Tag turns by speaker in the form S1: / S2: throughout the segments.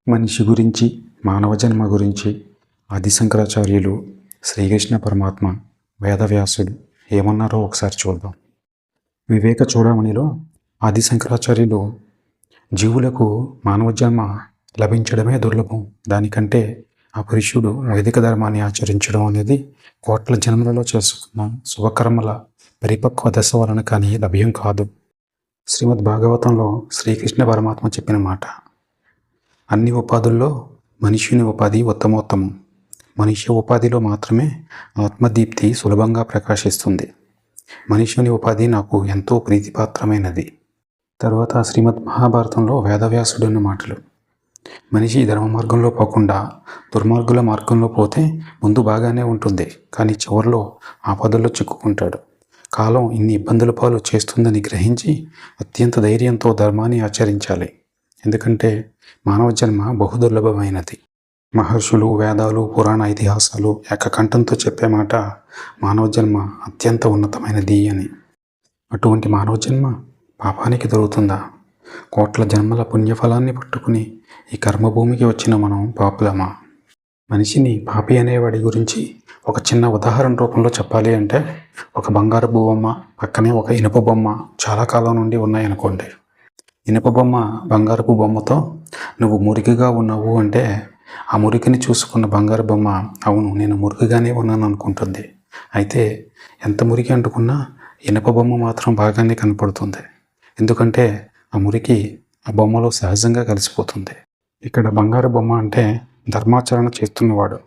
S1: మనిషి గురించి, మానవ జన్మ గురించి ఆది శంకరాచార్యులు, శ్రీకృష్ణ పరమాత్మ, వేదవ్యాసుడు ఏమన్నారో ఒకసారి చూద్దాం. వివేక చూడమణిలో ఆది శంకరాచార్యులు జీవులకు మానవ జన్మ లభించడమే దుర్లభం, దానికంటే ఆ పురుషుడు వైదిక ధర్మాన్ని ఆచరించడం అనేది కోట్ల జన్మలలో చేసుకున్న శుభకర్మల పరిపక్వ దశ వలన కానీ లభ్యం కాదు. శ్రీమద్ భాగవతంలో శ్రీకృష్ణ పరమాత్మ చెప్పిన మాట, అన్ని ఉపాధుల్లో మనుష్యుని ఉపాధి ఉత్తమోత్తమం. మనుష్య ఉపాధిలో మాత్రమే ఆత్మదీప్తి సులభంగా ప్రకాశిస్తుంది. మనుష్యుని ఉపాధి నాకు ఎంతో ప్రీతిపాత్రమైనది. తరువాత శ్రీమద్ మహాభారతంలో వేదవ్యాసుడున్న మాటలు, మనిషి ధర్మ మార్గంలో పోకుండా దుర్మార్గుల మార్గంలో పోతే ముందు బాగానే ఉంటుంది, కానీ చివరిలో ఆపదల్లో చిక్కుకుంటాడు. కాలం ఇన్ని ఇబ్బందుల పాలు చేస్తుందని గ్రహించి అత్యంత ధైర్యంతో ధర్మాన్ని ఆచరించాలి. ఎందుకంటే మానవ జన్మ బహుదుర్లభమైనది. మహర్షులు, వేదాలు, పురాణ ఇతిహాసాలు ఏకకంఠంతో చెప్పే మాట మానవ జన్మ అత్యంత ఉన్నతమైనది అని. అటువంటి మానవ జన్మ పాపానికి దొరుకుతుందా? కోట్ల జన్మల పుణ్యఫలాన్ని పట్టుకుని ఈ కర్మభూమికి వచ్చిన మనం పాపులమా? మనిషిని పాపి అనేవాడి గురించి ఒక చిన్న ఉదాహరణ రూపంలో చెప్పాలి అంటే, ఒక బంగారు బొమ్మ పక్కనే ఒక ఇనుప బొమ్మ చాలా కాలం నుండి ఉన్నాయనుకోండి. ఇనుప బొమ్మ బంగారపు బొమ్మతో నువ్వు మురికిగా ఉన్నావు అంటే ఆ మురికిని చూసుకున్న బంగారు బొమ్మ అవును నేను మురికిగానే ఉన్నాను అనుకుంటుంది. అయితే ఎంత మురికి అంటుకున్నా ఇనుప బొమ్మ మాత్రం బాగానే కనపడుతుంది. ఎందుకంటే ఆ మురికి ఆ బొమ్మలో సహజంగా కలిసిపోతుంది. ఇక్కడ బంగారు బొమ్మ అంటే ధర్మాచరణ చేస్తున్నవాడు.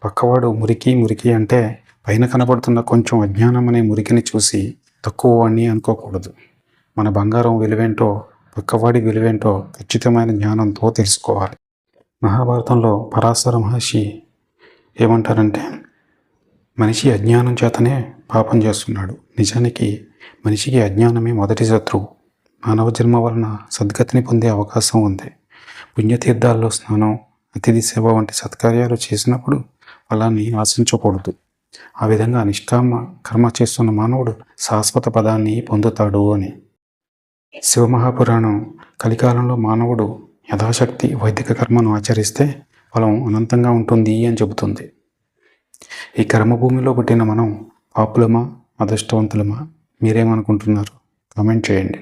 S1: పక్కవాడు మురికి అంటే పైన కనబడుతున్న కొంచెం అజ్ఞానం అనే మురికిని చూసి తక్కువ వాడిని అనుకోకూడదు. మన బంగారం విలువేంటో, పక్కవాడి విలువేంటో ఖచ్చితమైన జ్ఞానంతో తెలుసుకోవాలి. మహాభారతంలో పరాశర మహర్షి ఏమంటారంటే, మనిషి అజ్ఞానం చేతనే పాపం చేస్తున్నాడు. నిజానికి మనిషికి అజ్ఞానమే మొదటి శత్రువు. మానవ జన్మ వలన సద్గతిని పొందే అవకాశం ఉంది. పుణ్యతీర్థాల్లో స్నానం, అతిథి సేవ వంటి సత్కార్యాలు చేసినప్పుడు ఫలాన్ని ఆశించకూడదు. ఆ విధంగా నిష్కామ కర్మ చేస్తున్న మానవుడు శాశ్వత పదాన్ని పొందుతాడు అని. శివమహాపురాణం కలికాలంలో మానవుడు యథాశక్తి వైదిక కర్మను ఆచరిస్తే ఫలం అనంతంగా ఉంటుంది అని చెబుతుంది. ఈ కర్మభూమిలో పుట్టిన మనం పాపులమా, అదృష్టవంతులమా? మీరేమనుకుంటున్నారు? కామెంట్ చేయండి.